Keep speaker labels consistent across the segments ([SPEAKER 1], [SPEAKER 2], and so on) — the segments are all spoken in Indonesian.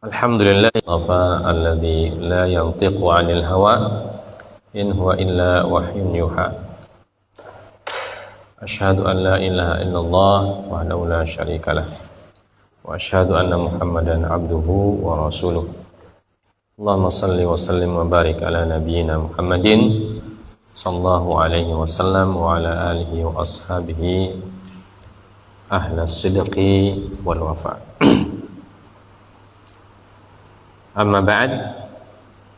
[SPEAKER 1] Alhamdulillah alladzi la yantiqu 'anil hawa in huwa illa wahyun yuha. Asyhadu an la ilaha illallah wahdahu la syarika lah wa asyhadu anna Muhammadan 'abduhu wa rasuluh. Allahumma shalli wa sallim wa barik ala nabiyyina Muhammadin sallallahu alaihi wasallam wa ala alihi wa ashabihi ahlas sidqi wal wafa. Amma ba'd,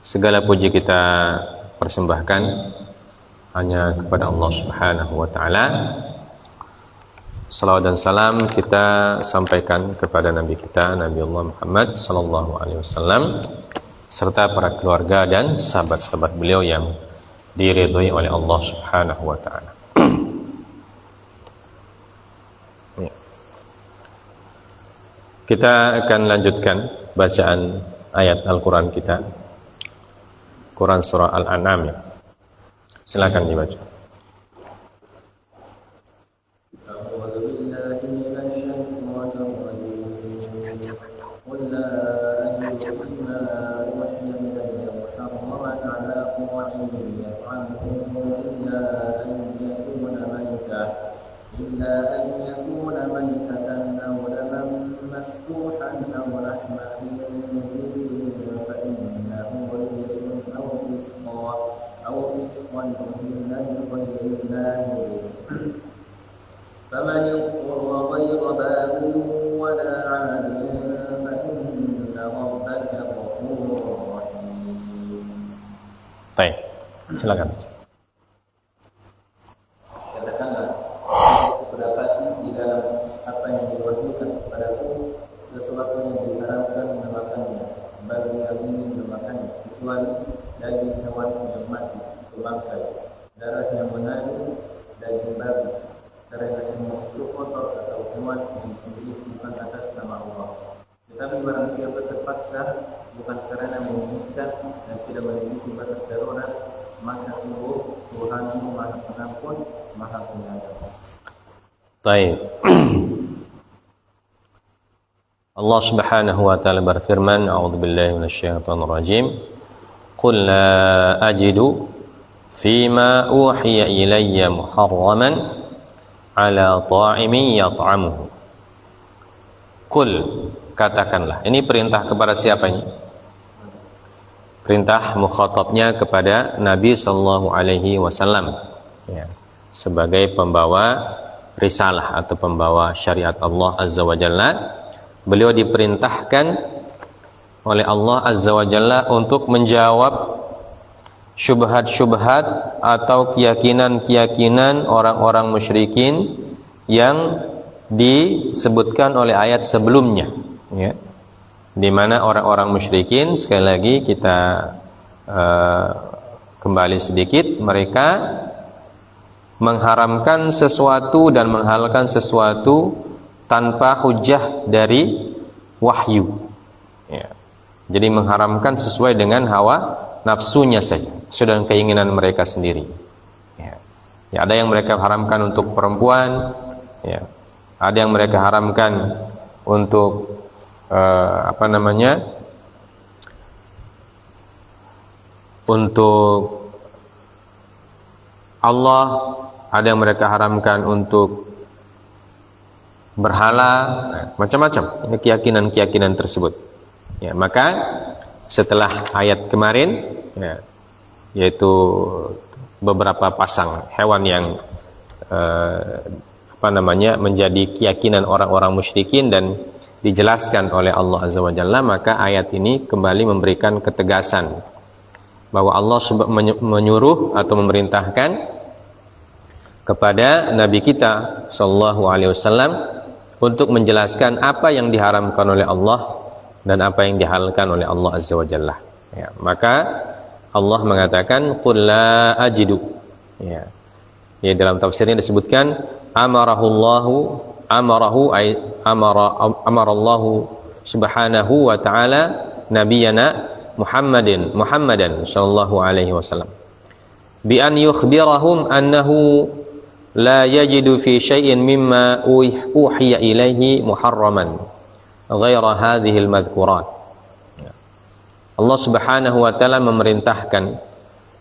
[SPEAKER 1] segala puji kita persembahkan hanya kepada Allah Subhanahu wa taala. Salawat dan salam kita sampaikan kepada Nabi kita, Nabi Allah Muhammad sallallahu alaihi wasallam, serta para keluarga dan sahabat-sahabat beliau yang diridhai oleh Allah Subhanahu wa taala. Kita akan lanjutkan bacaan ayat Al-Quran kita, Quran surah Al-An'am ya. Silakan dibaca. Baik, silakan.
[SPEAKER 2] Katakanlah, aku dapati di dalam apa yang diwahyukan kepadaku sesuatu yang diharamkan memakannya bagi yang ingin memakannya, kecuali daging hewan yang mati atau bangkai, darah yang mengalir, daging babi, karena semua itu kotor atau hewan yang disembelih bukan atas nama Allah. Tetapi barang siapa terpaksa bukan karena menginginkan dan tidak memiliki batas darurat, maka sungguh Tuhanmu Maha Pengampun, Maha Penyayang.
[SPEAKER 1] Baik. Allah Subhanahu wa taala berfirman, a'udzubillahi minasyaitonir rajim. Qul la ajidu fima uhiya ilayya muharraman ala ta'imin yat'amuhu. Qul, katakanlah. Ini perintah kepada siapa ini? Perintah mukhatabnya kepada Nabi sallallahu alaihi wasallam ya, sebagai pembawa risalah atau pembawa syariat Allah azza wa jalla. Beliau diperintahkan oleh Allah azza wa jalla untuk menjawab syubhat-syubhat atau keyakinan-keyakinan orang-orang musyrikin yang disebutkan oleh ayat sebelumnya ya. Di mana orang-orang musyrikin, sekali lagi kita kembali sedikit, mereka mengharamkan sesuatu dan menghalalkan sesuatu tanpa hujjah dari wahyu ya. Jadi mengharamkan sesuai dengan hawa nafsunya saja, sesuai dengan keinginan mereka sendiri ya. Ya, ada yang mereka haramkan untuk perempuan ya. Ada yang mereka haramkan untuk untuk Allah, ada yang mereka haramkan untuk berhala, macam-macam ini keyakinan-keyakinan tersebut ya. Maka setelah ayat kemarin ya, yaitu beberapa pasang hewan yang menjadi keyakinan orang-orang musyrikin dan dijelaskan oleh Allah azza wa jalla, maka ayat ini kembali memberikan ketegasan bahwa Allah menyuruh atau memerintahkan kepada Nabi kita sallallahu alaihi wasallam untuk menjelaskan apa yang diharamkan oleh Allah dan apa yang dihalalkan oleh Allah azza wa jalla ya. Maka Allah mengatakan qul la ajidu ya. Ya, dalam tafsirnya disebutkan amarallahu subhanahu wa ta'ala nabiyana Muhammadan sallallahu alaihi wasallam bi an yukhbirahum annahu la yajidu fi syai'in mimma uhiya ilaihi muharraman ghaira hadhihi al-madhkurat Allah Subhanahu wa taala memerintahkan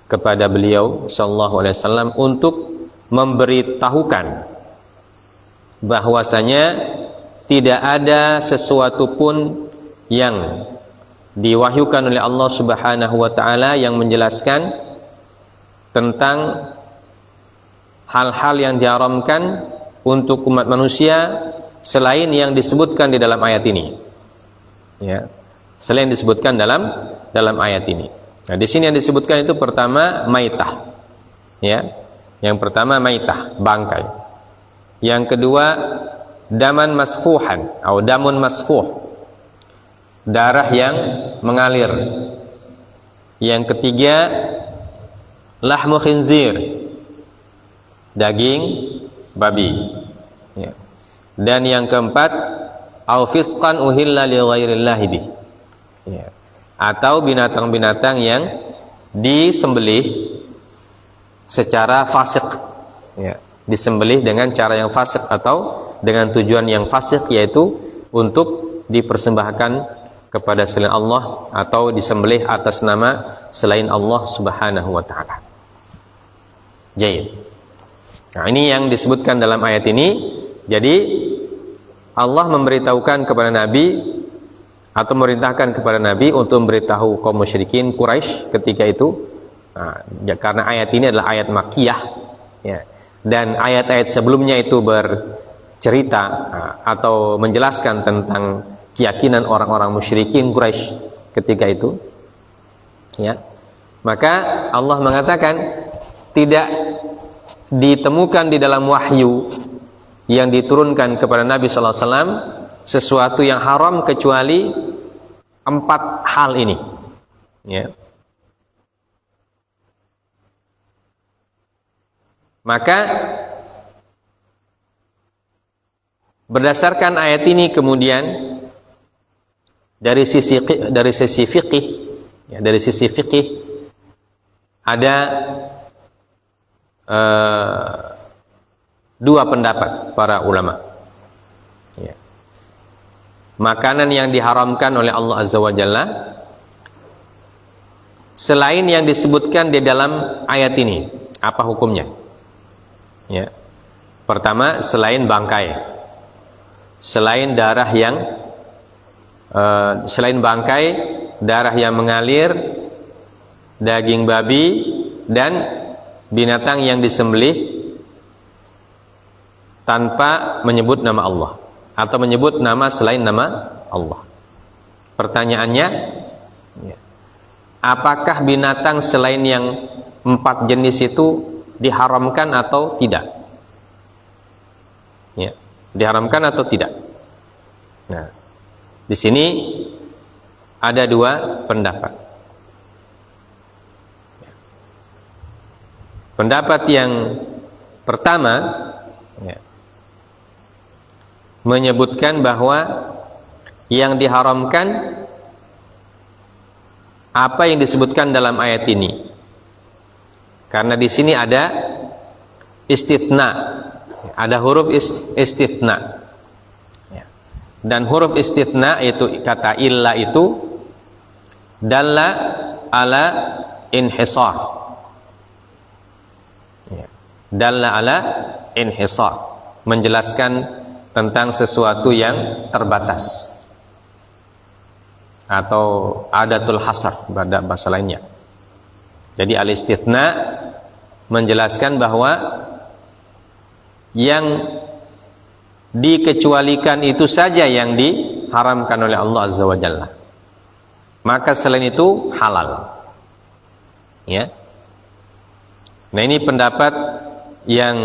[SPEAKER 1] kepada beliau sallallahu alaihi wasallam untuk memberitahukan bahwasanya tidak ada sesuatu pun yang diwahyukan oleh Allah Subhanahu wa taala yang menjelaskan tentang hal-hal yang diharamkan untuk umat manusia selain yang disebutkan di dalam ayat ini. Ya. Selain disebutkan dalam ayat ini. Nah, di sini yang disebutkan itu pertama maitah. Ya. Yang pertama maitah, bangkai. Yang kedua daman masfuhan atau damun masfuh, darah yang mengalir. Yang ketiga lahmu khinzir, daging babi. Ya. Dan yang keempat au fisqan uhilla li ghairillahi bih. Ya. Atau binatang-binatang yang disembelih secara fasik. Ya. Disembelih dengan cara yang fasik atau dengan tujuan yang fasik, yaitu untuk dipersembahkan kepada selain Allah atau disembelih atas nama selain Allah Subhanahu wa taala. Jadi, nah ini yang disebutkan dalam ayat ini. Jadi Allah memberitahukan kepada Nabi atau memerintahkan kepada Nabi untuk memberitahu kaum musyrikin Quraisy ketika itu. Nah, ya, karena ayat ini adalah ayat Makkiyah, ya. Dan ayat-ayat sebelumnya itu bercerita atau menjelaskan tentang keyakinan orang-orang musyrikin Quraisy ketika itu, ya. Maka Allah mengatakan tidak ditemukan di dalam wahyu yang diturunkan kepada Nabi sallallahu alaihi wasallam sesuatu yang haram kecuali 4 hal ini, ya. Maka berdasarkan ayat ini kemudian dari sisi fikih, ya, dari sisi fikih ada 2 pendapat para ulama. Ya. Makanan yang diharamkan oleh Allah Azza wa Jalla selain yang disebutkan di dalam ayat ini, apa hukumnya? Ya. Pertama, selain bangkai, selain darah yang selain bangkai, darah yang mengalir, daging babi, dan binatang yang disembelih tanpa menyebut nama Allah atau menyebut nama selain nama Allah. Pertanyaannya, ya, apakah binatang selain yang 4 jenis itu diharamkan atau tidak? Ya, diharamkan atau tidak? Nah, di sini ada 2 pendapat. Pendapat yang pertama, ya, menyebutkan bahwa yang diharamkan apa yang disebutkan dalam ayat ini. Karena di sini ada istitsna, ada huruf istitsna. Ya. Dan huruf istitsna itu kata illa itu dalla ala inhisar. Ya. Dalla ala inhisar, menjelaskan tentang sesuatu yang terbatas atau adatul hasar pada bahasa lainnya. Jadi al-istitsna menjelaskan bahwa yang dikecualikan itu saja yang diharamkan oleh Allah Azza wa Jalla. Maka selain itu halal. Ya. Nah, ini pendapat yang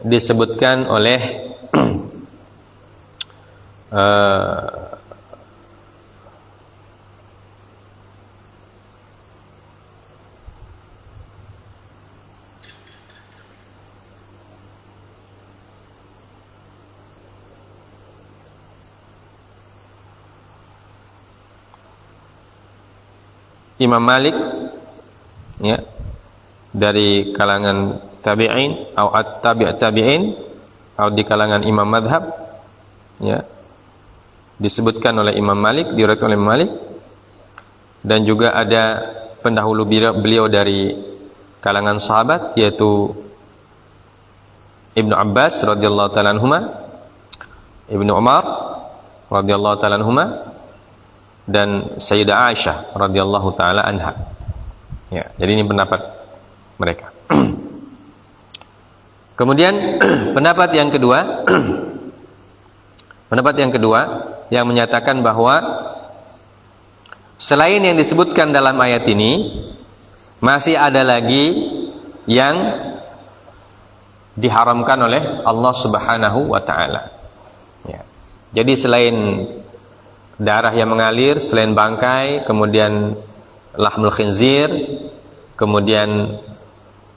[SPEAKER 1] disebutkan oleh Imam Malik, ya, dari kalangan tabi'in atau tabi'in atau di kalangan imam madhab, ya, disebutkan oleh Imam Malik, diriwayatkan oleh Imam Malik dan juga ada pendahulu beliau dari kalangan sahabat, yaitu Ibnu Abbas radhiyallahu ta'ala anhuma, Ibnu Umar radhiyallahu ta'ala anhuma, dan Sayyidah Aisyah radhiyallahu ta'ala anha. Ya, jadi ini pendapat mereka. Kemudian pendapat yang kedua yang menyatakan bahwa selain yang disebutkan dalam ayat ini, masih ada lagi yang diharamkan oleh Allah Subhanahu wa ta'ala. Ya. Jadi selain darah yang mengalir, selain bangkai, kemudian lahmul khinzir, kemudian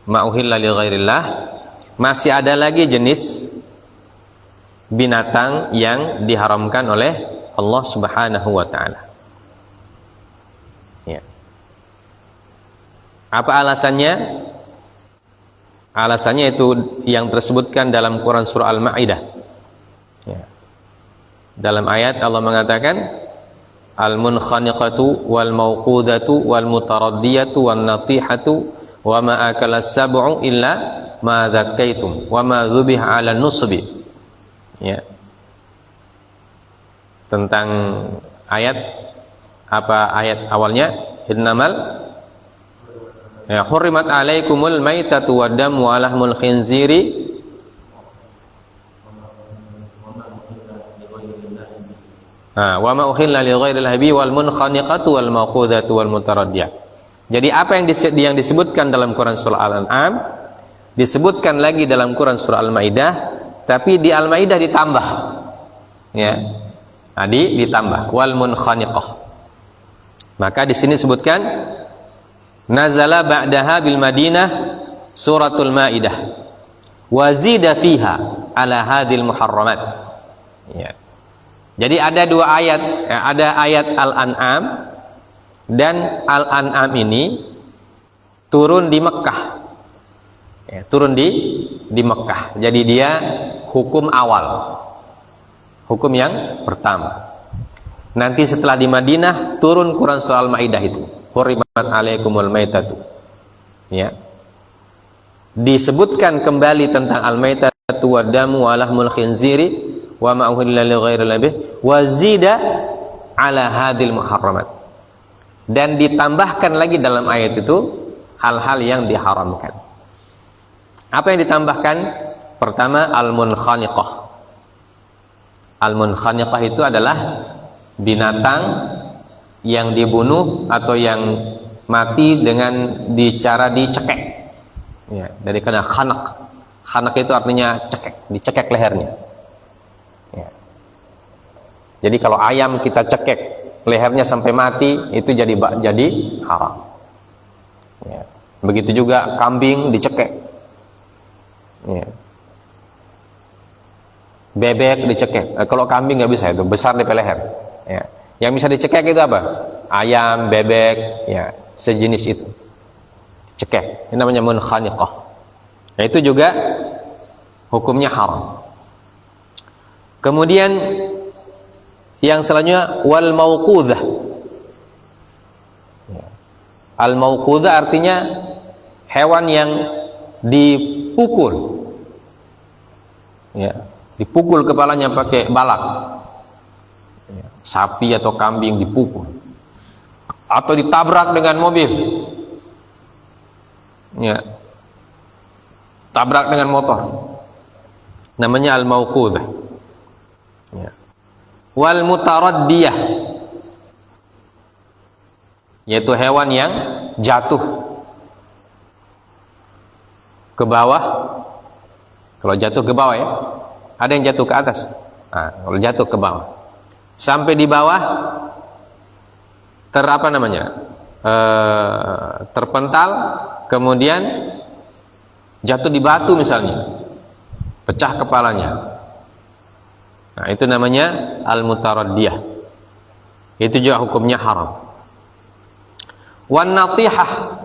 [SPEAKER 1] ma'uhilla li ghairillah, masih ada lagi jenis binatang yang diharamkan oleh Allah Subhanahu wa ta'ala. Ya. Apa alasannya? Alasannya itu yang tersebutkan dalam Quran surah Al-Ma'idah. Ya. Dalam ayat Allah mengatakan, al-munkhaniqatu wal mawqudatu wal mutaraddiyatu wan natihatu wa ma akala sab'u illa ma dzakaitum wa ma dzubiha 'ala nusbi. Ya. Tentang ayat, apa ayat awalnya? Innamal ya hurrimat 'alaikumul maitatu waddamu wa lahmul khinziri wa ma uhilla li ghairillahi bi wal munkhaniqatu wal mawqudatu wal mutaraddiyah. Jadi apa yang disebutkan dalam Quran surah Al-An'am disebutkan lagi dalam Quran surah Al-Maidah, tapi di Al-Maidah ditambah. Ya. Nah, ditambah wal munkhaniqah. Maka di sini sebutkan nazala ba'daha bil Madinah suratul Maidah wa zida fiha ala hadhil muharramat. Ya. Jadi ada dua ayat, ada ayat Al-An'am, dan Al-An'am ini turun di Mekah. Ya, turun di Mekah. Jadi dia hukum awal, hukum yang pertama. Nanti setelah di Madinah turun Quran surah Al-Maidah itu, hurrimat 'alaikumul maitatu. Ya. Disebutkan kembali tentang al-maitatu wad-damu wa lahmul khinziri wa ma uhilla li ghairillahi bih wa zida 'ala hadhil muharramat. Dan ditambahkan lagi dalam ayat itu hal-hal yang diharamkan. Apa yang ditambahkan? Pertama, al-munkhaniqah. Al-munkhaniqah itu adalah binatang yang dibunuh atau yang mati dengan cara dicekek. Ya, dari kena khanak. Khanak itu artinya cekek, dicekek lehernya. Ya. Jadi kalau ayam kita cekek lehernya sampai mati, itu jadi haram. Ya. Begitu juga kambing dicekek. Ya. Bebek dicekek. Kalau kambing nggak bisa, itu besar di leher. Ya. Yang bisa dicekek itu apa? Ayam, bebek, ya, sejenis itu. Cekek. Ini namanya munkhaniqah. Nah, itu juga hukumnya haram. Kemudian yang selanjutnya wal mauqudzah. Al mauqudzah artinya hewan yang dipukul. Ya, dipukul kepalanya pakai balak. Ya, sapi atau kambing dipukul. Atau ditabrak dengan mobil. Ya. Tabrak dengan motor. Namanya al mauqudzah. Ya. Wal mutaraddiyah, yaitu hewan yang jatuh ke bawah. Kalau jatuh ke bawah ya, ada yang jatuh ke atas. Nah, kalau jatuh ke bawah sampai di bawah terpental, kemudian jatuh di batu misalnya, pecah kepalanya. Nah, itu namanya al-mutaraddiyah. Itu juga hukumnya haram. Wan natihah,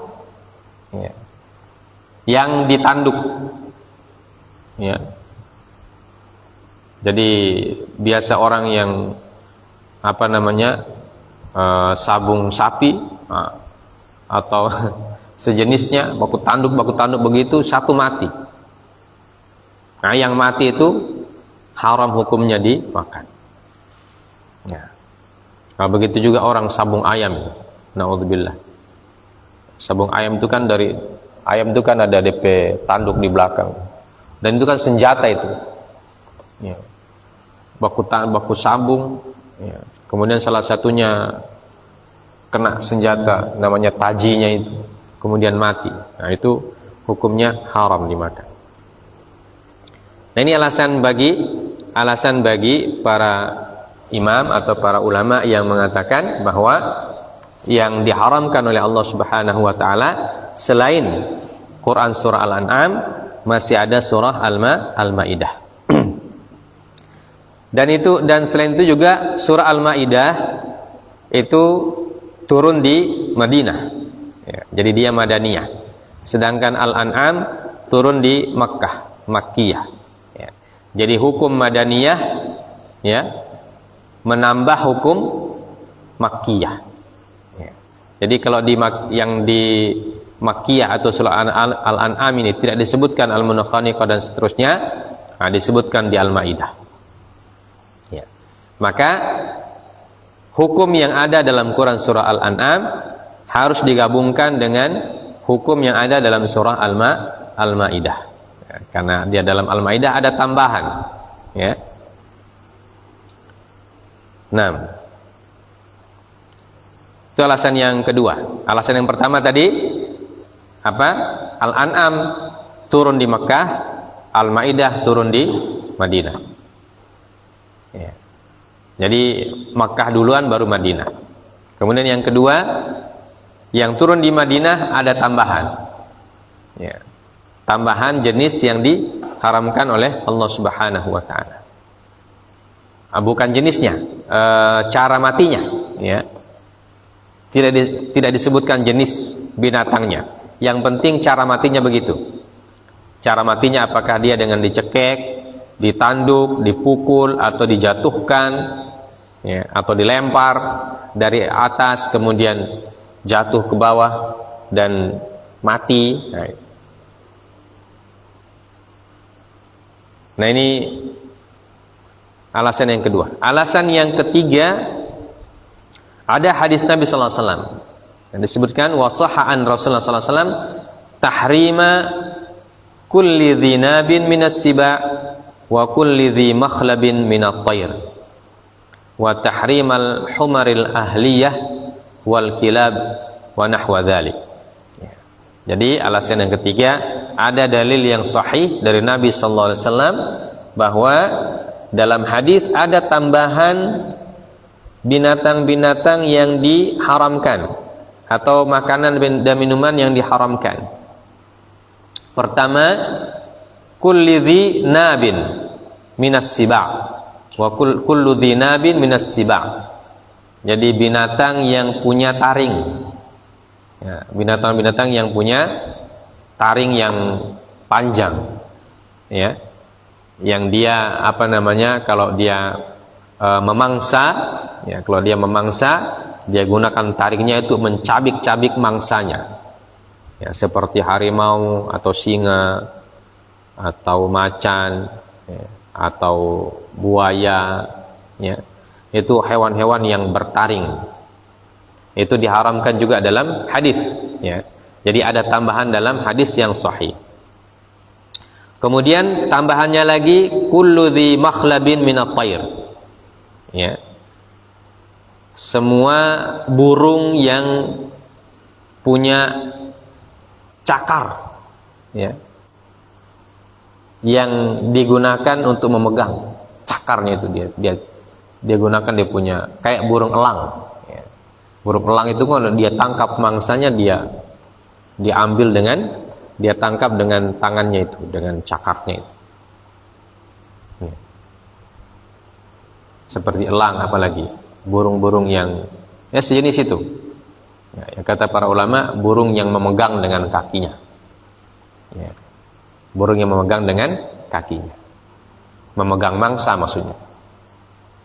[SPEAKER 1] ya, yang ditanduk. Ya. Jadi biasa orang yang sabung sapi atau sejenisnya, baku tanduk begitu, satu mati. Nah, yang mati itu haram hukumnya dimakan. Ya. Nah, begitu juga orang sabung ayam. Naudzubillah. Sabung ayam itu kan dari ayam itu kan ada DP tanduk di belakang. Dan itu kan senjata itu. Ya. Baku sabung. Ya. Kemudian salah satunya kena senjata namanya tajinya itu. Kemudian mati. Nah, itu hukumnya haram dimakan. Nah, ini alasan bagi para imam atau para ulama yang mengatakan bahwa yang diharamkan oleh Allah Subhanahu wa taala selain Quran surah Al-An'am masih ada surah Al-Maidah. Dan selain itu juga surah Al-Maidah itu turun di Madinah. Ya, jadi dia Madaniyah. Sedangkan Al-An'am turun di Makkah, Makkiyah. Ya. Jadi hukum Madaniyah ya menambah hukum Makkiyah. Ya. Jadi kalau yang di Makkiyah atau surah Al-An'am ini tidak disebutkan Al-Munkhaniqah dan seterusnya, nah, disebutkan di Al-Maidah. Ya. Maka hukum yang ada dalam Quran surah Al-An'am harus digabungkan dengan hukum yang ada dalam surah Al-Maidah. Ya, karena dia dalam Al-Maidah ada tambahan. Ya. Nah, itu alasan yang kedua. Alasan yang pertama tadi apa? Al-An'am turun di Mekah, Al-Maidah turun di Madinah. Ya. Jadi Mekah duluan baru Madinah. Kemudian yang kedua, yang turun di Madinah ada tambahan. Ya. Tambahan jenis yang diharamkan oleh Allah Subhanahu wa taala. Bukan jenisnya, cara matinya, ya. Tidak disebutkan jenis binatangnya. Yang penting cara matinya begitu. Cara matinya apakah dia dengan dicekek, ditanduk, dipukul atau dijatuhkan, ya, atau dilempar dari atas kemudian jatuh ke bawah dan mati. Nah, ini alasan yang kedua. Alasan yang ketiga, ada hadis Nabi sallallahu alaihi wasallam yang disebutkan wasahha an Rasulullah sallallahu alaihi wasallam tahrima kulli dhinabin minas siba wa kulli dhi makhlabin minat tayr wa tahrimal humaril ahliyah wal kilab wa nahwa dzalik. Jadi alasan yang ketiga, ada dalil yang sahih dari Nabi sallallahu alaihi wasallam bahwa dalam hadis ada tambahan binatang-binatang yang diharamkan atau makanan dan minuman yang diharamkan. Pertama, kulli dhi nabin minas siba' wa kullu dhi nabin minas siba'. Jadi binatang yang punya taring. Ya, binatang-binatang yang punya taring yang panjang. Ya. Yang dia kalau dia memangsa, ya, kalau dia memangsa, dia gunakan taringnya itu mencabik-cabik mangsanya, ya, seperti harimau atau singa atau macan, ya, atau buaya, ya, itu hewan-hewan yang bertaring. Itu diharamkan juga dalam hadis, ya. Jadi ada tambahan dalam hadis yang sahih. Kemudian tambahannya lagi kullu dhi makhlabin minat tayr. Ya. Semua burung yang punya cakar, ya, yang digunakan untuk memegang cakarnya itu dia gunakan, dia punya kayak burung elang. Ya. Burung elang itu kalau dia tangkap mangsanya dia ambil dia tangkap dengan tangannya itu, dengan cakarnya itu. Ya. Seperti elang, apalagi burung-burung yang sejenis itu. Ya, yang kata para ulama, burung yang memegang dengan kakinya. Ya. Burung yang memegang dengan kakinya. Memegang mangsa maksudnya.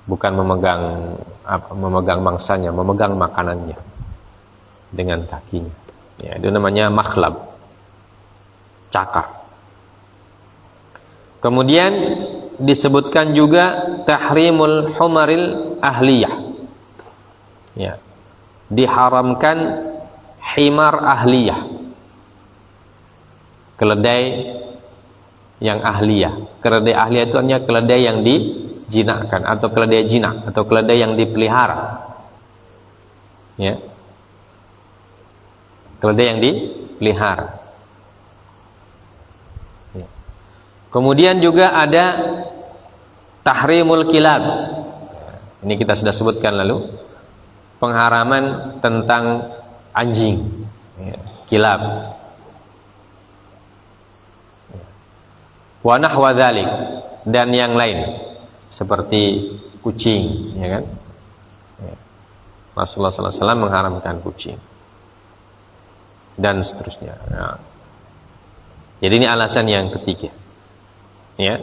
[SPEAKER 1] Bukan memegang memegang mangsanya, memegang makanannya dengan kakinya. Ya, itu namanya makhlab, cakar. Kemudian disebutkan juga tahrimul humaril ahliyah. Ya. Diharamkan himar ahliyah. Keledai yang ahliyah. Keledai ahliyah itu artinya keledai yang dijinakkan atau keledai jinak atau keledai yang dipelihara. Ya. Keledai yang dipelihara. Ya. Kemudian juga ada tahrimul kilab. Ini kita sudah sebutkan lalu. Pengharaman tentang anjing, ya, kilab. Wa nahwa dzalik, dan yang lain seperti kucing, ya kan? Ya. Rasulullah SAW mengharamkan kucing dan seterusnya. Ya. Jadi ini alasan yang ketiga. Ya.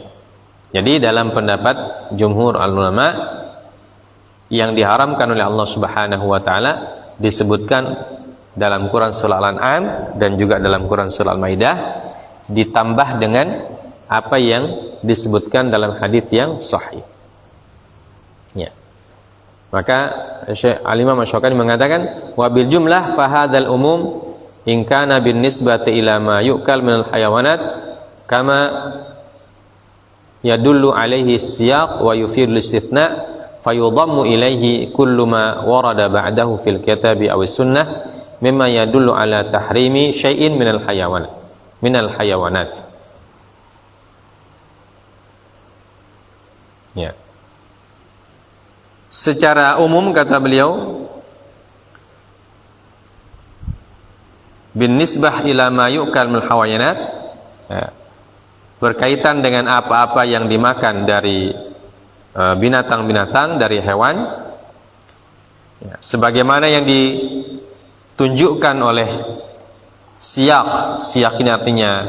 [SPEAKER 1] Jadi dalam pendapat jumhur ulama, yang diharamkan oleh Allah Subhanahu wa taala disebutkan dalam Quran surah Al-An'am dan juga dalam Quran surah Al-Maidah, ditambah dengan apa yang disebutkan dalam hadis yang sahih. Ya. Maka Syekh Al-Imam Asy-Syaukani mengatakan wa bil jumlah fa hadzal umum in kana bin nisbati ila ma yu'kal minal hayawanat kama yadullu alaihi siyaq wa yufidul istitsna fayudhammu ilaihi kullu ma warada ba'dahu fil kitabi aw sunnah mimma yadullu ala tahrimi syai'in minal hayawanat. Ya. Secara umum kata beliau, bin nisbah ila ma yu'kal minal hayawanat, ya, berkaitan dengan apa-apa yang dimakan dari binatang-binatang, dari hewan, ya, sebagaimana yang ditunjukkan oleh siyak ini artinya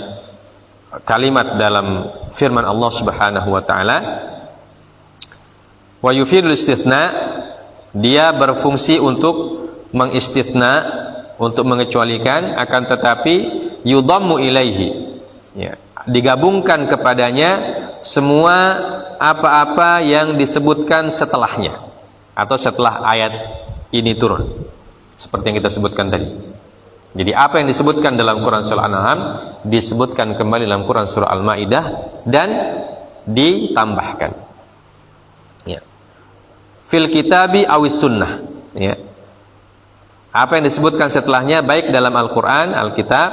[SPEAKER 1] kalimat dalam firman Allah Subhanahu wa taala, wa yufidul istitsna, dia berfungsi untuk mengistitsna, untuk mengecualikan, akan tetapi yudhammu ilaihi, ya, digabungkan kepadanya semua apa-apa yang disebutkan setelahnya atau setelah ayat ini turun, seperti yang kita sebutkan tadi. Jadi apa yang disebutkan dalam Quran surah Al-An'am disebutkan kembali dalam Quran surah Al-Maidah dan ditambahkan, ya, fil kitabi awis sunnah, ya. Apa yang disebutkan setelahnya baik dalam Al-Quran, Al-Kitab,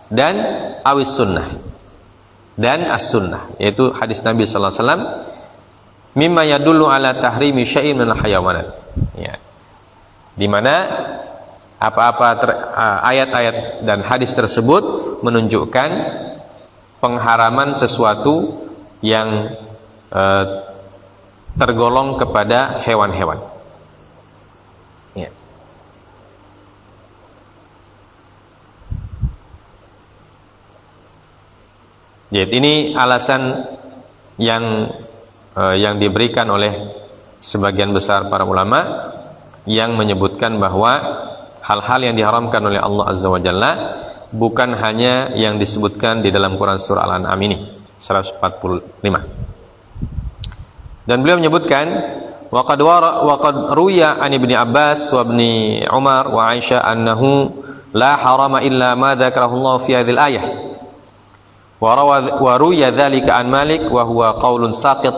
[SPEAKER 1] dan awis sunnah dan as-sunnah, yaitu hadis Nabi sallallahu alaihi wasallam, mimma yadullu ala tahrimi syai'in minal hayawanat, ya, di mana apa-apa ayat-ayat dan hadis tersebut menunjukkan pengharaman sesuatu yang tergolong kepada hewan-hewan, ya. Jadi ini alasan yang diberikan oleh sebagian besar para ulama yang menyebutkan bahwa hal-hal yang diharamkan oleh Allah Azza wa Jalla bukan hanya yang disebutkan di dalam Quran surah Al-An'am ini 145. Dan beliau menyebutkan waqad ruya an Ibni Abbas wa Ibni Umar wa Aisyah annahu la harama illa ma dzakarahu Allah fi hadhil ayah. Wa ruya dzalika an Malik wa huwa qaulun saqit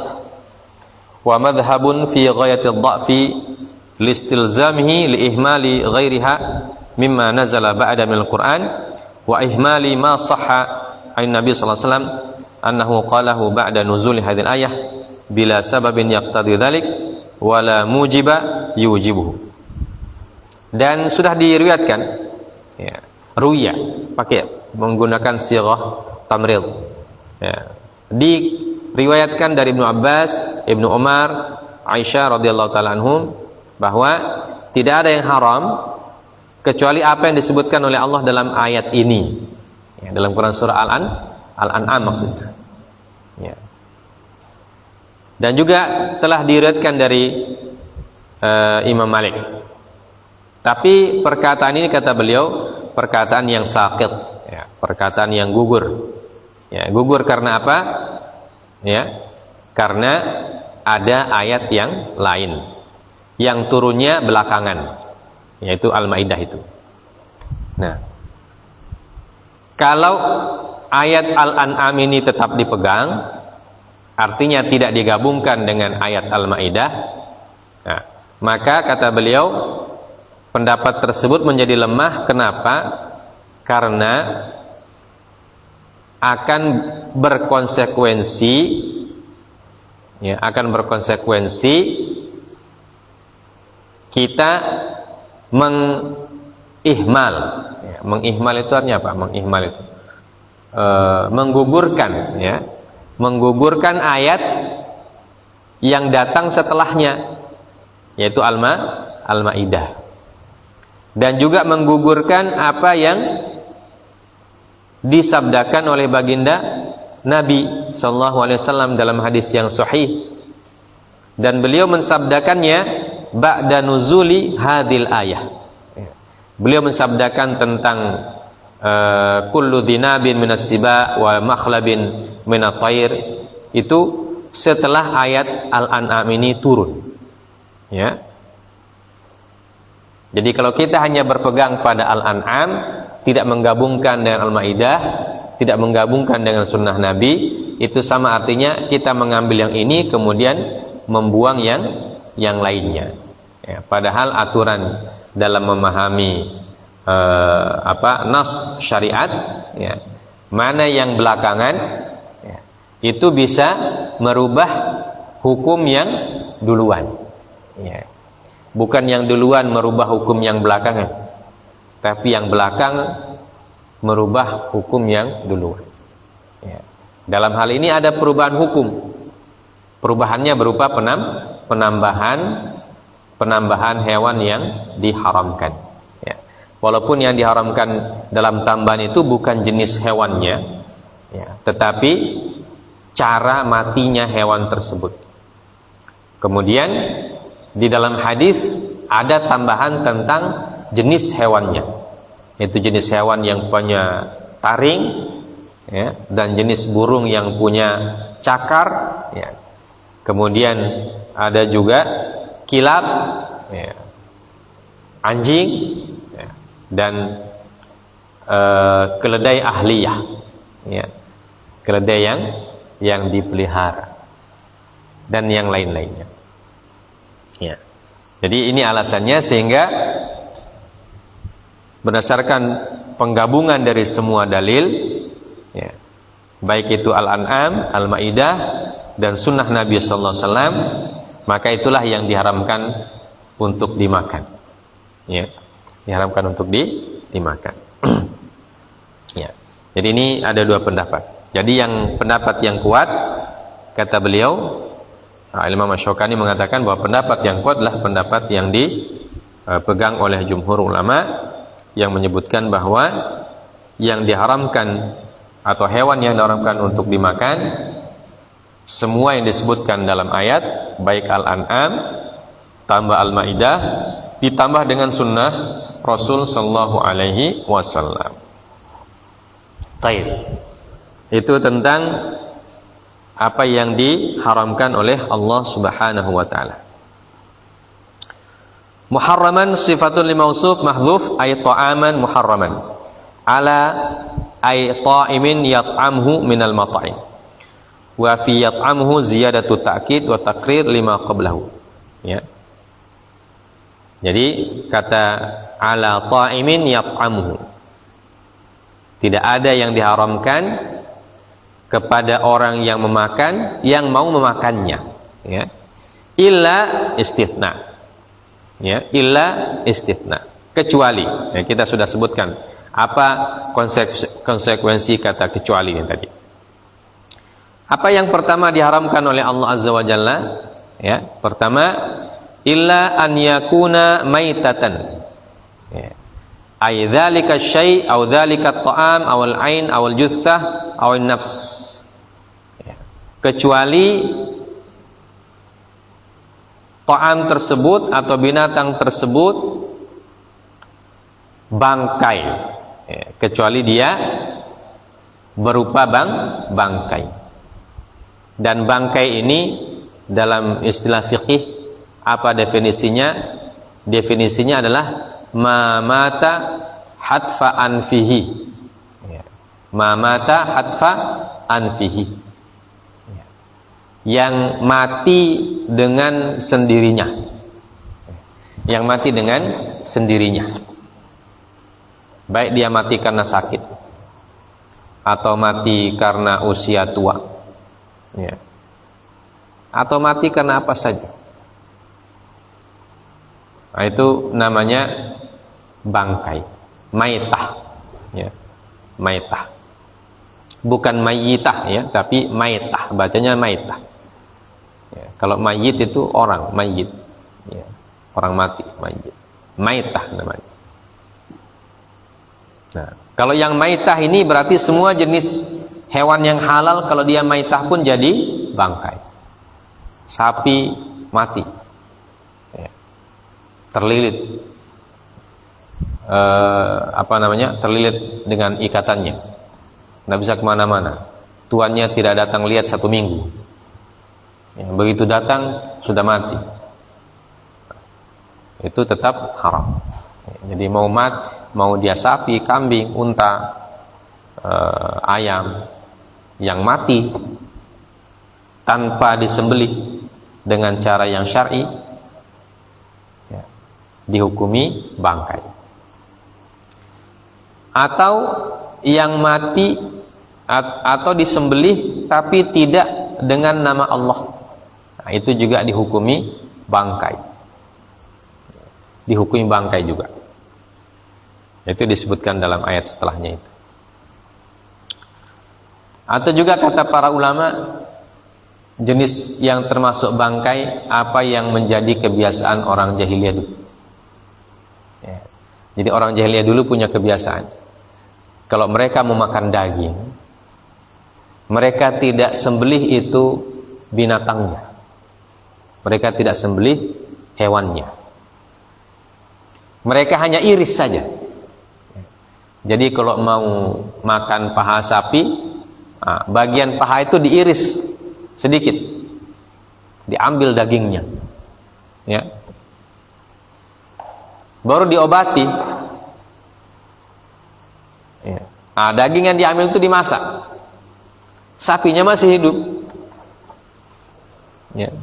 [SPEAKER 1] wa madhhabun fi ghayati ad-dha'fi listilzamihi li ihmali ghairiha mimma nazala ba'da min al-Qur'an wa ihmali ma sahha an Nabi sallallahu alaihi wasallam annahu qalahu ba'da nuzul hadhihi al-ayah bila sababin yaqtadi dzalik wala mujiba yujibuhu. Dan sudah diriwayatkan, ya, ruya pakai menggunakan sighah tamrid, ya, diriwayatkan dari Ibnu Abbas, Ibnu Umar, Aisyah radhiyallahu taala anhum bahwa tidak ada yang haram kecuali apa yang disebutkan oleh Allah dalam ayat ini, ya, dalam Quran surah Al-An'am maksudnya, ya. Dan juga telah diriwayatkan dari Imam Malik. Tapi perkataan ini kata beliau perkataan yang sakit, ya, perkataan yang gugur. Ya, gugur karena apa? Ya, karena ada ayat yang lain yang turunnya belakangan, yaitu Al-Maidah itu. Nah, kalau ayat Al-An'am ini tetap dipegang, artinya tidak digabungkan dengan ayat Al-Maidah, nah, maka kata beliau pendapat tersebut menjadi lemah. Kenapa? Karena akan berkonsekuensi, ya, akan berkonsekuensi kita mengihmal. Ya, mengihmal itu artinya apa? Mengihmal itu menggugurkan, ya, menggugurkan ayat yang datang setelahnya, yaitu Al-Maidah. Dan juga menggugurkan apa yang disabdakan oleh baginda Nabi SAW dalam hadis yang sahih. Dan beliau mensabdakannya ba'da nuzuli hadil ayah. Beliau mensabdakan tentang kullu dhinabin minas siba wa makhlabin minat thair, itu setelah ayat Al-An'am ini turun, ya. Jadi kalau kita hanya berpegang pada Al-An'am, tidak menggabungkan dengan Al-Maidah, tidak menggabungkan dengan sunnah Nabi, itu sama artinya kita mengambil yang ini kemudian membuang yang lainnya, ya. Padahal aturan dalam memahami nas syariat, ya, mana yang belakangan, ya, itu bisa merubah hukum yang duluan, ya. Bukan yang duluan merubah hukum yang belakangan, tapi yang belakang merubah hukum yang duluan, ya. Dalam hal ini ada perubahan hukum. Perubahannya berupa penambahan hewan yang diharamkan, ya. Walaupun yang diharamkan dalam tambahan itu bukan jenis hewannya, ya, tetapi cara matinya hewan tersebut. Kemudian di dalam hadis ada tambahan tentang jenis hewannya, yaitu jenis hewan yang punya taring, ya, dan jenis burung yang punya cakar, ya. Kemudian ada juga kilab, ya, anjing, ya, dan keledai ahliyah, ya, keledai yang dipelihara, dan yang lain-lainnya. Ya. Jadi ini alasannya, sehingga berdasarkan penggabungan dari semua dalil, ya, baik itu Al-An'am, Al-Maidah, dan sunnah Nabi Sallallahu Alaihi Wasallam, maka itulah yang diharamkan untuk dimakan, ya, diharamkan untuk dimakan. Ya. Jadi ini ada dua pendapat. Jadi yang pendapat yang kuat, kata beliau, Imam Asy-Syaukani mengatakan bahwa pendapat yang kuat adalah pendapat yang dipegang oleh jumhur ulama, yang menyebutkan bahwa yang diharamkan atau hewan yang diharamkan untuk dimakan semua yang disebutkan dalam ayat, baik Al-An'am tambah Al-Maidah ditambah dengan sunnah Rasul Sallallahu Alaihi Wasallam. Taib. Itu tentang apa yang diharamkan oleh Allah Subhanahu wa taala. Muharraman sifatun li mausuf mahdhuf ay ta'aman muharraman ala ay ta'imin yat'amhu minal mata'im wa fi yat'amhu ziyadatu ta'kid wa taqrir lima qablahu, ya. Jadi kata ala ta'imin yat'amhu, tidak ada yang diharamkan kepada orang yang memakan, yang mau memakannya, ya, illa istithna, ya, illa istithna, kecuali, ya, kita sudah sebutkan apa konsekuensi kata kecuali ini tadi. Apa yang pertama diharamkan oleh Allah Azza wa Jalla, ya, pertama illa an yakuna maitatan, ya, ay dzalika syai' aw dzalika at-ta'am aw al-'ain aw al-juthah aw an-nafs, ya. Kecuali ta'am tersebut atau binatang tersebut bangkai, ya, kecuali dia berupa bangkai. Dan bangkai ini dalam istilah fikih apa definisinya? Definisinya adalah ma mata hatfa anfihi. Ya. Ma mata hatfa anfihi. Ya. Yang mati dengan sendirinya. Yang mati dengan sendirinya. Baik dia mati karena sakit atau mati karena usia tua, ya, atau mati karena apa saja. Nah, itu namanya bangkai, maitah, ya, maitah. Bukan mayitah, ya, tapi maitah, bacanya maitah. Ya, kalau mayit itu orang, mayit, ya, orang mati, mayit, maitah namanya. Nah, kalau yang maitah ini berarti semua jenis hewan yang halal kalau dia maitah pun jadi bangkai. Sapi mati, ya, terlilit, terlilit dengan ikatannya, nggak bisa kemana-mana. Tuannya tidak datang lihat 1 minggu. Ya, begitu datang sudah mati. Itu tetap haram. Ya, jadi mau dia sapi, kambing, unta, ayam yang mati tanpa disembelih dengan cara yang syar'i, ya, dihukumi bangkai. Atau yang mati atau disembelih tapi tidak dengan nama Allah, nah, itu juga dihukumi bangkai. Dihukumi bangkai juga. Itu disebutkan dalam ayat setelahnya itu. Atau juga kata para ulama, jenis yang termasuk bangkai apa yang menjadi kebiasaan orang jahiliyah dulu. Ya. Jadi orang jahiliyah dulu punya kebiasaan, kalau mereka mau makan daging, mereka tidak sembelih itu binatangnya, mereka tidak sembelih hewannya, mereka hanya iris saja. Jadi kalau mau makan paha sapi, bagian paha itu diiris sedikit, diambil dagingnya, ya, baru diobati. Ya. Nah, daging yang diambil itu dimasak, sapinya masih hidup. Ya.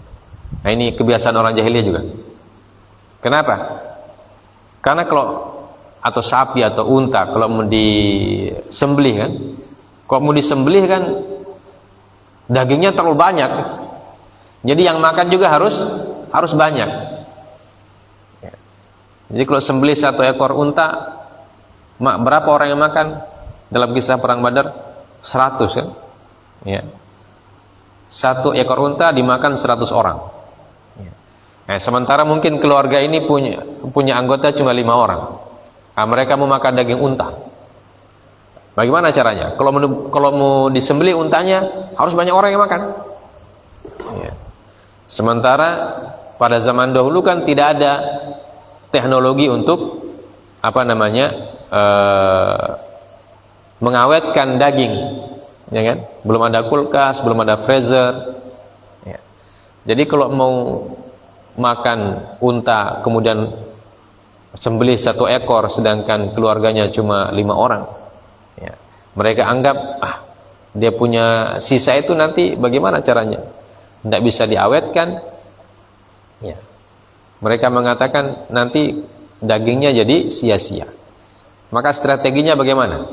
[SPEAKER 1] Nah, ini kebiasaan orang jahiliyah juga. Kenapa? Karena kalau atau sapi atau unta kalau mau disembelih kan, kalau mau disembelih kan dagingnya terlalu banyak, jadi yang makan juga harus banyak. Ya. Jadi kalau sembelih 1 ekor unta, berapa orang yang makan? Dalam kisah perang Badar 100 kan, ya. 1 ekor unta dimakan 100 orang. Ya. Nah, sementara mungkin keluarga ini punya anggota cuma 5 orang. Nah, mereka mau makan daging unta. Bagaimana caranya? Kalau mau disembelih untanya harus banyak orang yang makan. Ya. Sementara pada zaman dahulu kan tidak ada teknologi untuk mengawetkan daging, ya kan? Belum ada kulkas, belum ada freezer. Ya. Jadi kalau mau makan unta kemudian sembelih 1 ekor sedangkan keluarganya cuma 5 orang, ya, mereka anggap dia punya sisa itu nanti bagaimana caranya, tidak bisa diawetkan, ya. Mereka mengatakan nanti dagingnya jadi sia-sia. Maka strateginya bagaimana?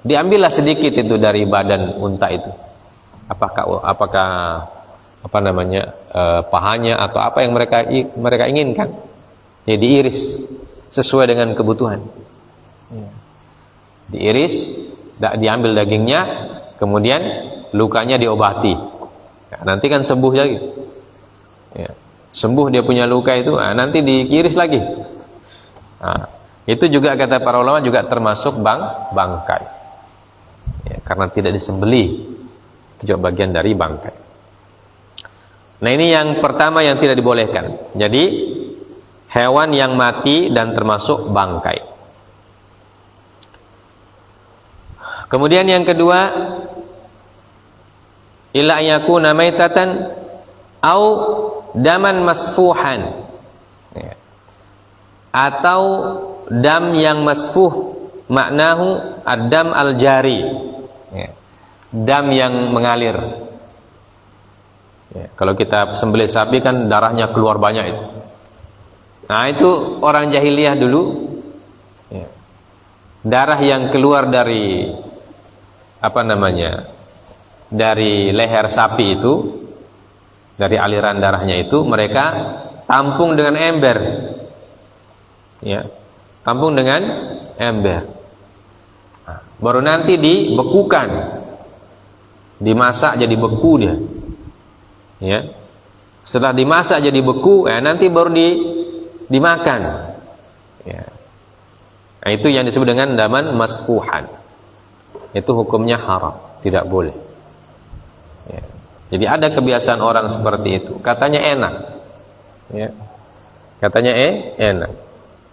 [SPEAKER 1] Diambillah sedikit itu dari badan unta itu, apakah pahanya atau apa yang mereka inginkan, ya, diiris sesuai dengan kebutuhan. Diiris, diambil dagingnya, kemudian lukanya diobati. Nah, nanti kan sembuh lagi. Ya, sembuh dia punya luka itu, nanti diiris lagi. Nah, itu juga kata para ulama juga termasuk bangkai. Ya, karena tidak disembelih, itu juga bagian dari bangkai. Nah, ini yang pertama yang tidak dibolehkan. Jadi hewan yang mati dan termasuk bangkai. Kemudian yang kedua, illa yakuna maitatan au daman masfuhan. Ya. Atau dam yang masfuh, maknahu ad-dam al-jari. Ya. Dam yang mengalir. Ya, kalau kita sembelih sapi kan darahnya keluar banyak itu. Nah, itu orang jahiliyah dulu. Ya. Darah yang keluar dari dari leher sapi itu, dari aliran darahnya itu mereka tampung dengan ember. Ya, tampung dengan ember. Nah, baru nanti dibekukan, dimasak jadi beku dia. Ya, setelah dimasak jadi beku, nanti baru dimakan. Ya. Nah, itu yang disebut dengan daman masfuhan. Itu hukumnya haram, tidak boleh. Ya. Jadi ada kebiasaan orang seperti itu. Katanya enak. Ya. Katanya enak.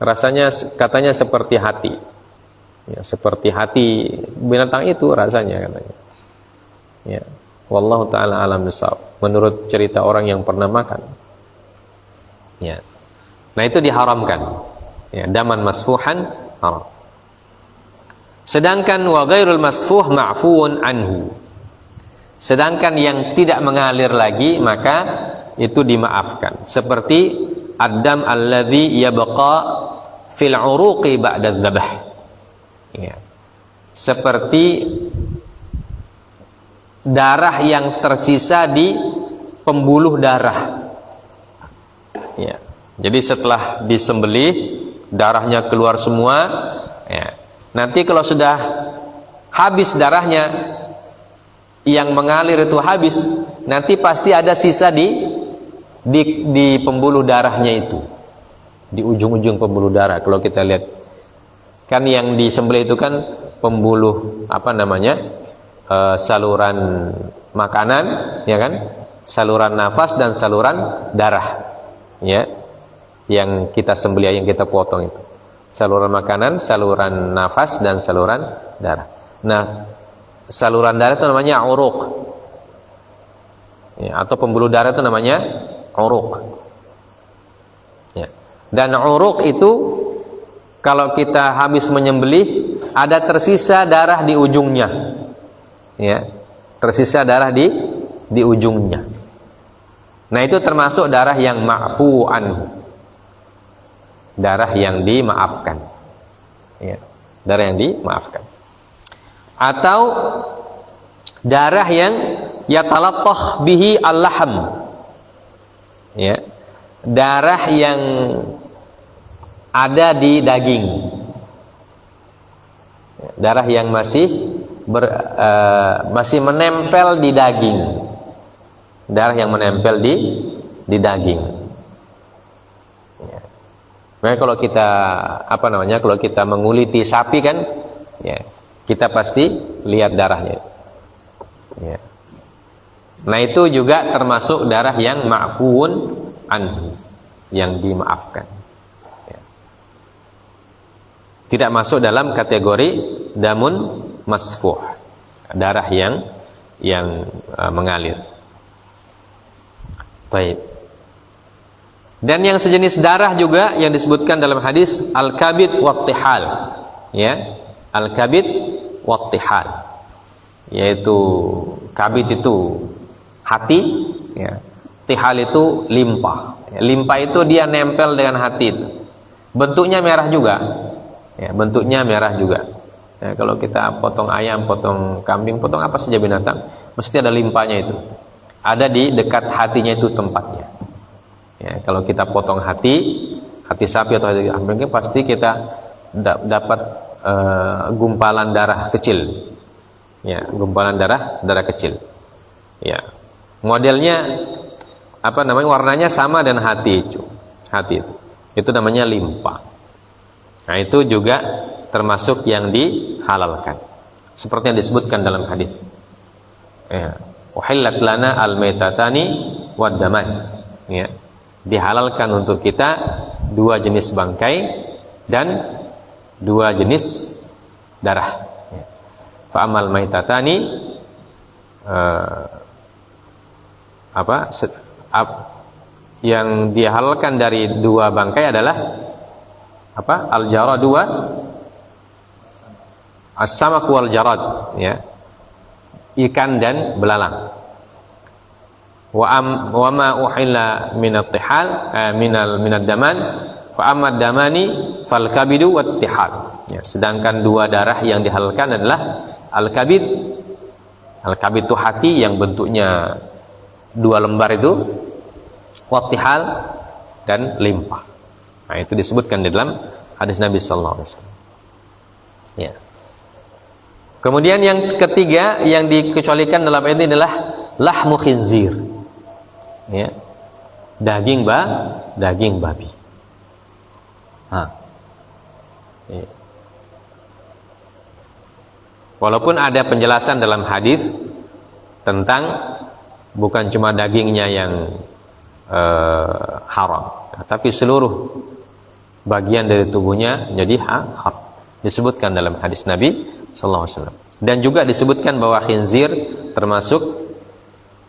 [SPEAKER 1] Rasanya katanya seperti hati. Ya, seperti hati binatang itu rasanya katanya. Ya. Wallahu taala alam bisawab. Menurut cerita orang yang pernah makan. Ya. Nah, itu diharamkan. Ya, daman masfuhan haram. Sedangkan wa ghairul masfuh ma'fuun anhu. Sedangkan yang tidak mengalir lagi maka itu dimaafkan. Seperti ad-dam alladzi yabqa fil 'uruqi ba'da dzabh. Ya. Seperti darah yang tersisa di pembuluh darah. Ya. Jadi setelah disembelih darahnya keluar semua, ya. Nanti kalau sudah habis darahnya, yang mengalir itu habis, nanti pasti ada sisa di pembuluh darahnya itu, di ujung-ujung pembuluh darah. Kalau kita lihat kan yang disembelih itu kan pembuluh saluran makanan, ya kan, saluran nafas dan saluran darah, ya, yang kita sembelih, yang kita potong itu saluran makanan, saluran nafas dan saluran darah. Nah, saluran darah itu namanya uruq, ya, atau pembuluh darah itu namanya uruq, ya. Dan uruq itu kalau kita habis menyembelih ada tersisa darah di ujungnya, ya, tersisa darah di ujungnya. Nah, itu termasuk darah yang ma'fu anhu, darah yang dimaafkan, ya, darah yang dimaafkan. Atau darah yang yatalattah bihi al-lahm, ya, darah yang ada di daging, darah yang masih menempel di daging, darah yang menempel di daging. Ya. Nah, kalau kita kalau kita menguliti sapi kan, ya, kita pasti lihat darahnya. Ya. Nah, itu juga termasuk darah yang ma'fuun anhu, yang dimaafkan. Ya. Tidak masuk dalam kategori damun masfuh, darah yang mengalir. Baik. Dan yang sejenis darah juga yang disebutkan dalam hadis al-kabid wattihal, ya, al-kabid wattihal, yaitu kabid itu hati, ya, tihal itu limpa. Limpa itu dia nempel dengan hati itu. Bentuknya merah juga, ya, bentuknya merah juga. Ya, kalau kita potong ayam, potong kambing, potong apa saja binatang, mesti ada limpanya itu. Ada di dekat hatinya itu tempatnya. Ya, kalau kita potong hati sapi atau hati kambing, pasti kita dapat gumpalan darah kecil. Ya, gumpalan darah kecil. Ya. Modelnya warnanya sama dengan hati itu. Hati itu. Itu namanya limpa. Nah, itu juga termasuk yang dihalalkan. Seperti yang disebutkan dalam hadis. Ya. Uhillat lana al-maitatani wad daman. Ya. Dihalalkan untuk kita 2 jenis bangkai dan 2 jenis darah. Ya. Fa amal maitatani yang dihalalkan dari 2 bangkai adalah al-jarad as-samak wal jarad, ya. Ikan dan belalang. Wa ma uhilla min at-tihal minad daman fa amad damani fal kabidu wat tihal. Ya, sedangkan 2 darah yang dihalalkan adalah al-kabid. Al-kabid itu hati yang bentuknya 2 lembar itu, wat tihal dan limpa. Nah, itu disebutkan di dalam hadis Nabi sallallahu alaihi wasallam. Ya. Kemudian yang ketiga yang dikecualikan dalam ini adalah lahmu khinzir. Ya. Daging babi. Ya. Walaupun ada penjelasan dalam hadis tentang bukan cuma dagingnya yang haram, tapi seluruh bagian dari tubuhnya jadi haram. Disebutkan dalam hadis Nabi sallallahu alaihi wasallam. Dan juga disebutkan bahwa khinzir termasuk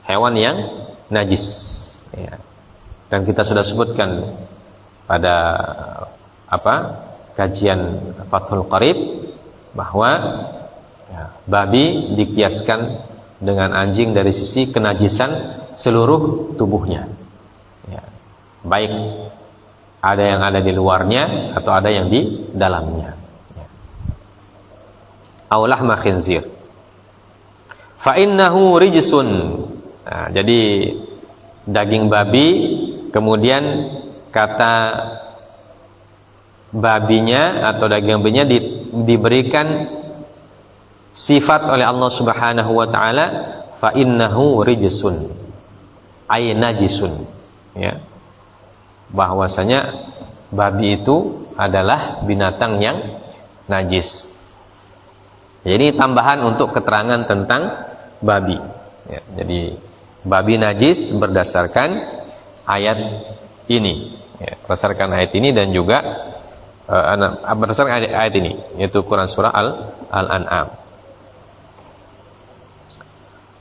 [SPEAKER 1] hewan yang najis. Ya. Dan kita sudah sebutkan pada kajian Fathul Qarib bahwa babi dikiaskan dengan anjing dari sisi kenajisan seluruh tubuhnya. Ya. Baik ada yang ada di luarnya atau ada yang di dalamnya. Aw lahma khinzir fa innahu rijsun. Nah, jadi daging babi, kemudian kata babinya atau daging babinya diberikan sifat oleh Allah Subhanahu wa taala, fa innahu rijsun ay najisun, ya. Bahwasanya babi itu adalah binatang yang najis. Jadi tambahan untuk keterangan tentang babi. Ya, jadi babi najis berdasarkan ayat ini. Ya, berdasarkan ayat ini dan juga berdasarkan ayat ini, yaitu Quran surah Al-An'am.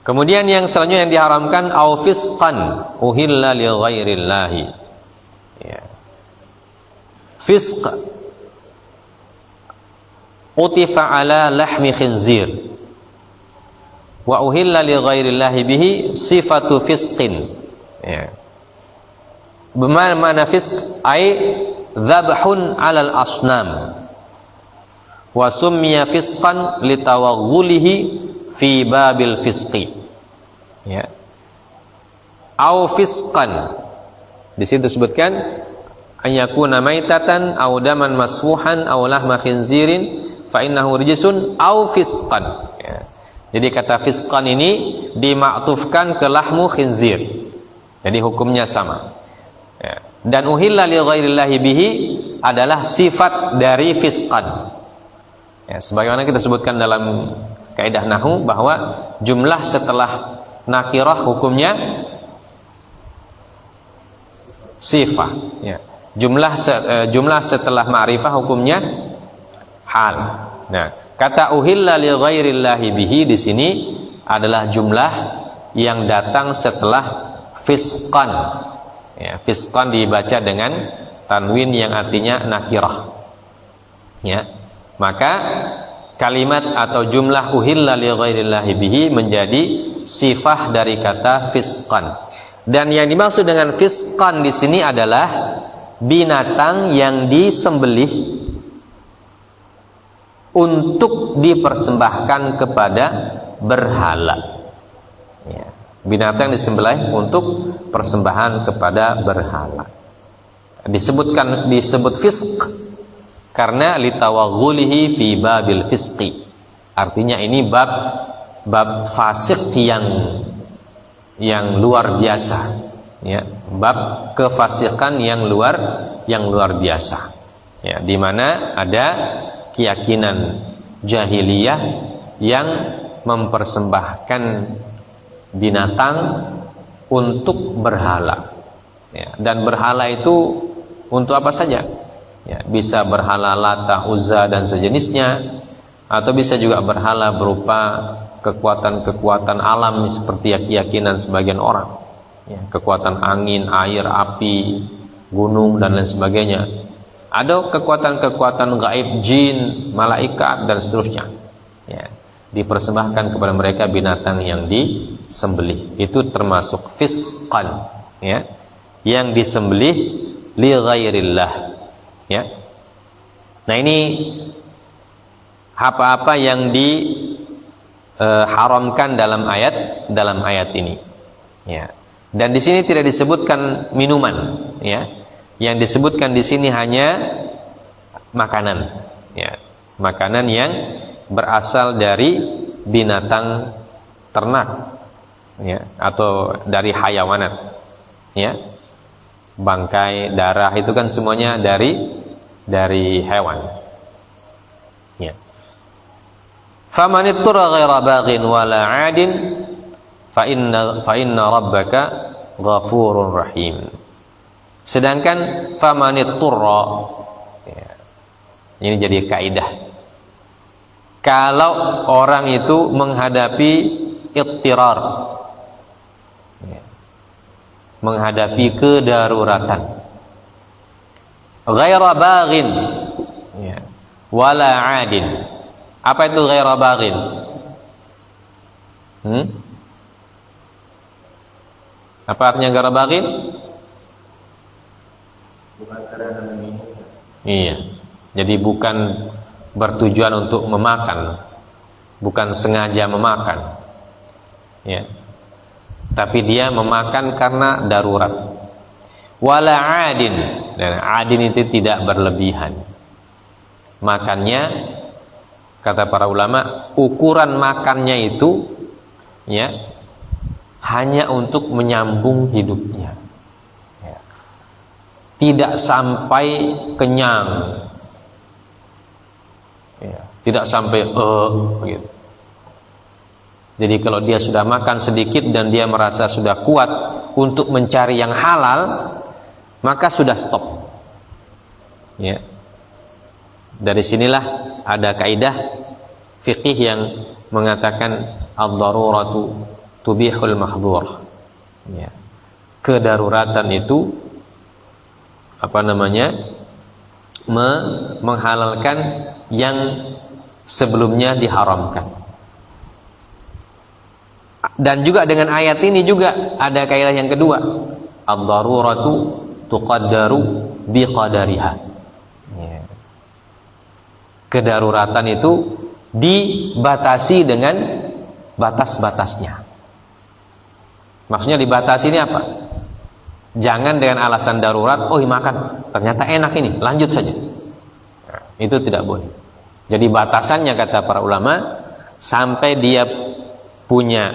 [SPEAKER 1] Kemudian yang selanjutnya yang diharamkan au fisqan uhilla li ghairillahi. Ya. Fisq utifa ala lahmi khinzir wa uhilla li ghairillahi bihi sifatu fisqin. Ya. Bermakna fisq ay dzabhun alal asnam wa summiya fisqan litawaghulihi fi babil fisqi. Ya. Au fisqan di situ disebutkan anyakuna maitatan aw daman masfuhan aw lahma khinzirin fa innahu rijsun au fisqan. Ya. Jadi kata fisqan ini dimaktufkan ke lahmu khinzir. Jadi hukumnya sama. Ya. Dan uhilla li ghairillahi bihi adalah sifat dari fisqan. Ya, sebagaimana kita sebutkan dalam kaidah nahwu bahwa jumlah setelah nakirah hukumnya sifat. Ya. Jumlah setelah ma'rifah hukumnya hal. Nah, kata uhilla li ghairillahi bihi di sini adalah jumlah yang datang setelah fisqan. Ya, fisqan dibaca dengan tanwin yang artinya nakirah. Ya. Maka kalimat atau jumlah uhilla li ghairillahi bihi menjadi sifah dari kata fisqan. Dan yang dimaksud dengan fisqan di sini adalah binatang yang disembelih untuk dipersembahkan kepada berhala. Ya. Binatang disembelih untuk persembahan kepada berhala. Disebut fisq karena litawaghulihi fi babil fisqi. Artinya ini bab fasik yang luar biasa. Ya, bab kefasikan yang luar biasa. Ya, di mana ada keyakinan jahiliyah yang mempersembahkan binatang untuk berhala. Ya, dan berhala itu untuk apa saja? Ya, bisa berhala Lata, Uzza dan sejenisnya, atau bisa juga berhala berupa kekuatan-kekuatan alam seperti keyakinan sebagian orang. Ya, kekuatan angin, air, api, gunung dan lain sebagainya. Ada kekuatan-kekuatan gaib, jin, malaikat dan seterusnya. Ya, dipersembahkan kepada mereka binatang yang disembelih. Itu termasuk fisqan, ya, yang disembelih li ghairillah, ya. Nah, ini apa-apa yang diharamkan dalam ayat ini, ya. Dan di sini tidak disebutkan minuman, ya. Yang disebutkan di sini hanya makanan, ya. Makanan yang berasal dari binatang ternak, ya, atau dari hayawanat, ya. Bangkai, darah itu kan semuanya dari hewan, ya. Faman ittura ghaira baghin wala 'adin fa inna rabbaka ghafurur rahim. Sedangkan faman ittura, ya, ini jadi kaidah. Kalau orang itu menghadapi ittirar, ya, menghadapi kedaruratan, ghaira baghin, ya, wala 'adin. Apa itu ghaira baghin? Apa artinya ghaira baghin?
[SPEAKER 2] Bukan karena menginginkan.
[SPEAKER 1] Iya. Jadi bukan bertujuan untuk memakan, bukan sengaja memakan, ya. Tapi dia memakan karena darurat. Wala 'adin, dan 'adin itu tidak berlebihan. Makannya, kata para ulama, ukuran makannya itu, ya, hanya untuk menyambung hidupnya, ya. Tidak sampai kenyang, ya. Tidak sampai gitu. Jadi kalau dia sudah makan sedikit dan dia merasa sudah kuat untuk mencari yang halal, maka sudah stop, ya. Dari sinilah ada kaidah fikih yang mengatakan ad-daruratu tubihul mahdhur, ya. Kedaruratan itu menghalalkan yang sebelumnya diharamkan. Dan juga dengan ayat ini juga ada kaidah yang kedua, ad-daruratu tuqaddaru biqadariha, ya. Kedaruratan itu dibatasi dengan batas-batasnya. Maksudnya dibatasi ini apa? Jangan dengan alasan darurat, oh makan, ternyata enak ini, lanjut saja. Nah, itu tidak boleh. Jadi batasannya, kata para ulama, sampai dia punya,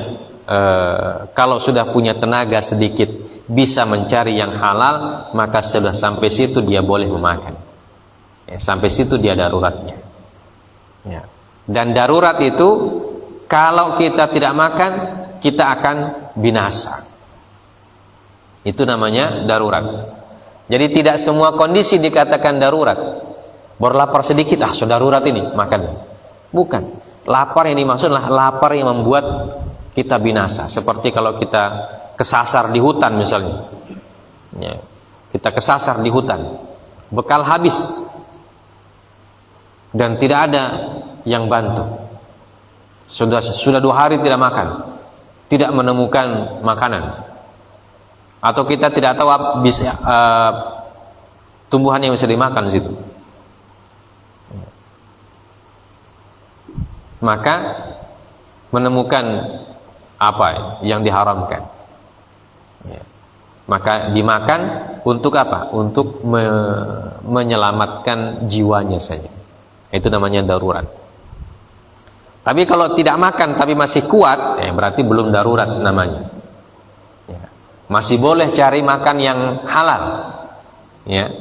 [SPEAKER 1] kalau sudah punya tenaga sedikit, bisa mencari yang halal, maka sudah sampai situ dia boleh memakan, ya, sampai situ dia daruratnya, ya. Dan darurat itu, kalau kita tidak makan, kita akan binasa. Itu namanya darurat. Jadi tidak semua kondisi dikatakan darurat. Baru lapar sedikit, sudah darurat ini, makan. Bukan. Lapar yang dimaksudlah lapar yang membuat kita binasa. Seperti kalau kita kesasar di hutan misalnya, ya. Kita kesasar di hutan, bekal habis, dan tidak ada yang bantu. Sudah 2 hari tidak makan, tidak menemukan makanan, atau kita tidak tahu bisa tumbuhan yang bisa dimakan di situ, maka menemukan apa yang diharamkan, ya, maka dimakan untuk apa? Untuk menyelamatkan jiwanya saja. Itu namanya darurat. Tapi kalau tidak makan tapi masih kuat, berarti belum darurat namanya, ya. Masih boleh cari makan yang halal, ya.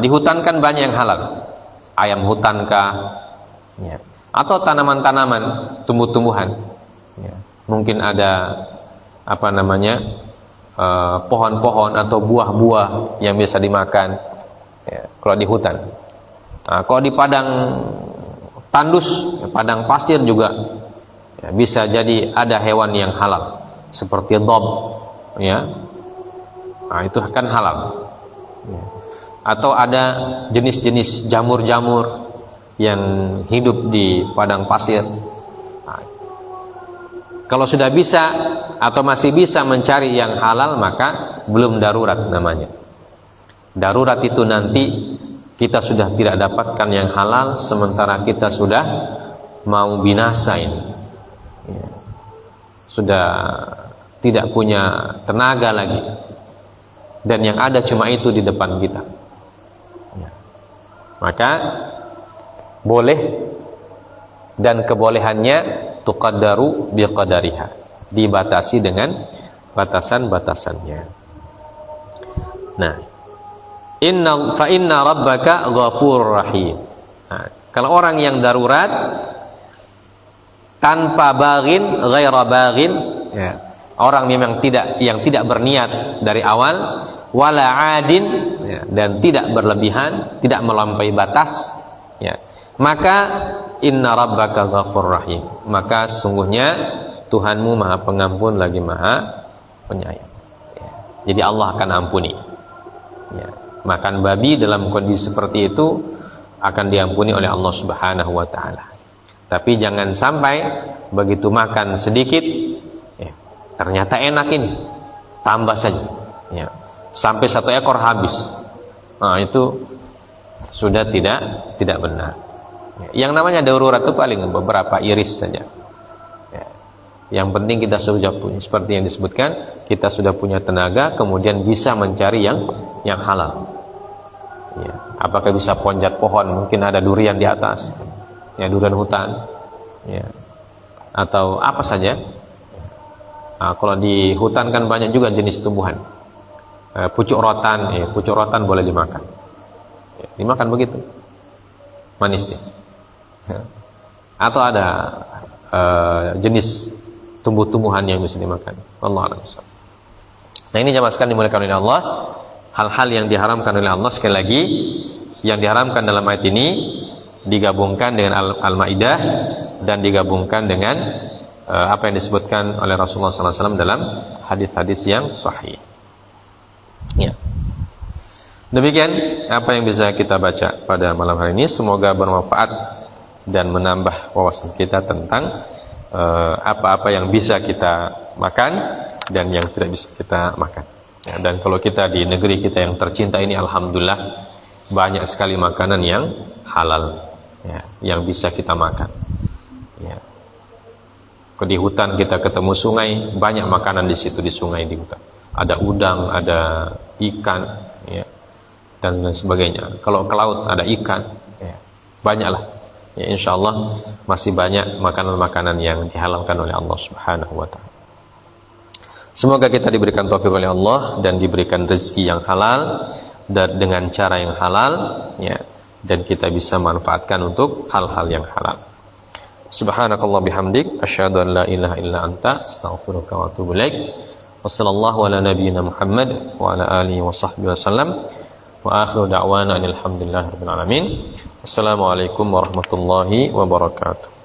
[SPEAKER 1] Di hutan kan banyak yang halal, ayam hutan kah, ya. Atau tanaman-tanaman, tumbuh-tumbuhan, ya. Mungkin ada pohon-pohon atau buah-buah yang bisa dimakan, ya, kalau di hutan. Nah, kalau di padang tandus, ya, padang pasir juga, ya, bisa jadi ada hewan yang halal seperti dhab, ya. Nah, itu kan halal. Ya. Atau ada jenis-jenis jamur-jamur yang hidup di padang pasir. Nah, kalau sudah bisa atau masih bisa mencari yang halal, maka belum darurat namanya. Darurat itu nanti kita sudah tidak dapatkan yang halal, sementara kita sudah mau binasa ini, ya. Sudah tidak punya tenaga lagi, dan yang ada cuma itu di depan kita, ya. Maka boleh, dan kebolehannya tuqaddaru biqadariha, dibatasi dengan batasan-batasannya. Nah, fa inna rabbaka ghafurur rahim. Nah, kalau orang yang darurat tanpa baghin ghaira baghin, ya, orang yang tidak berniat dari awal, wala adin, ya, dan tidak berlebihan, tidak melampaui batas, ya, maka inna rabbaka ghafurur rahim, maka sungguhnya Tuhanmu Maha Pengampun lagi Maha Penyayang, ya. Jadi Allah akan ampuni, ya. Makan babi dalam kondisi seperti itu akan diampuni oleh Allah Subhanahu wa taala. Tapi jangan sampai begitu makan sedikit, ya, ternyata enak ini, tambah saja, ya, sampai 1 ekor habis. Nah, itu sudah tidak benar. Yang namanya darurat itu paling beberapa iris saja, ya. Yang penting kita sudah punya, seperti yang disebutkan, kita sudah punya tenaga, kemudian bisa mencari yang halal, ya. Apakah bisa ponjat pohon, mungkin ada durian di atas, ya, durian hutan, ya, atau apa saja. Nah, kalau di hutan kan banyak juga jenis tumbuhan, pucuk rotan, ya, pucuk rotan boleh dimakan, ya, dimakan begitu, manis dia. Ya. Atau ada jenis tumbuh-tumbuhan yang bisa dimakan. Allah a'lam. Nah, ini jamaah sekalian dimuliakan oleh Allah, hal-hal yang diharamkan oleh Allah, sekali lagi yang diharamkan dalam ayat ini digabungkan dengan Al-Maidah dan digabungkan dengan apa yang disebutkan oleh Rasulullah SAW dalam hadis-hadis yang sahih. Ya. Demikian apa yang bisa kita baca pada malam hari ini. Semoga bermanfaat dan menambah wawasan kita tentang apa-apa yang bisa kita makan dan yang tidak bisa kita makan, ya. Dan kalau kita di negeri kita yang tercinta ini, alhamdulillah banyak sekali makanan yang halal, ya, yang bisa kita makan, ya. Di hutan kita ketemu sungai, banyak makanan di situ, di sungai, di hutan ada udang, ada ikan, ya, dan lain sebagainya. Kalau ke laut ada ikan, ya, banyaklah, ya, insyaallah masih banyak makanan-makanan yang dihalalkan oleh Allah Subhanahu wa taala. Semoga kita diberikan taufik oleh Allah dan diberikan rezeki yang halal dan dengan cara yang halal, ya, dan kita bisa manfaatkan untuk hal-hal yang halal. Subhanakallah bihamdik, asyhadu an la ilaha illa anta, astaghfiruka wa atubu ilaik. Wassallallahu ala nabiyyina Muhammad wa ala alihi wa sahbihi wasallam. Wa akhiru da'wana alhamdulillahirabbil alamin. Assalamualaikum warahmatullahi wabarakatuh.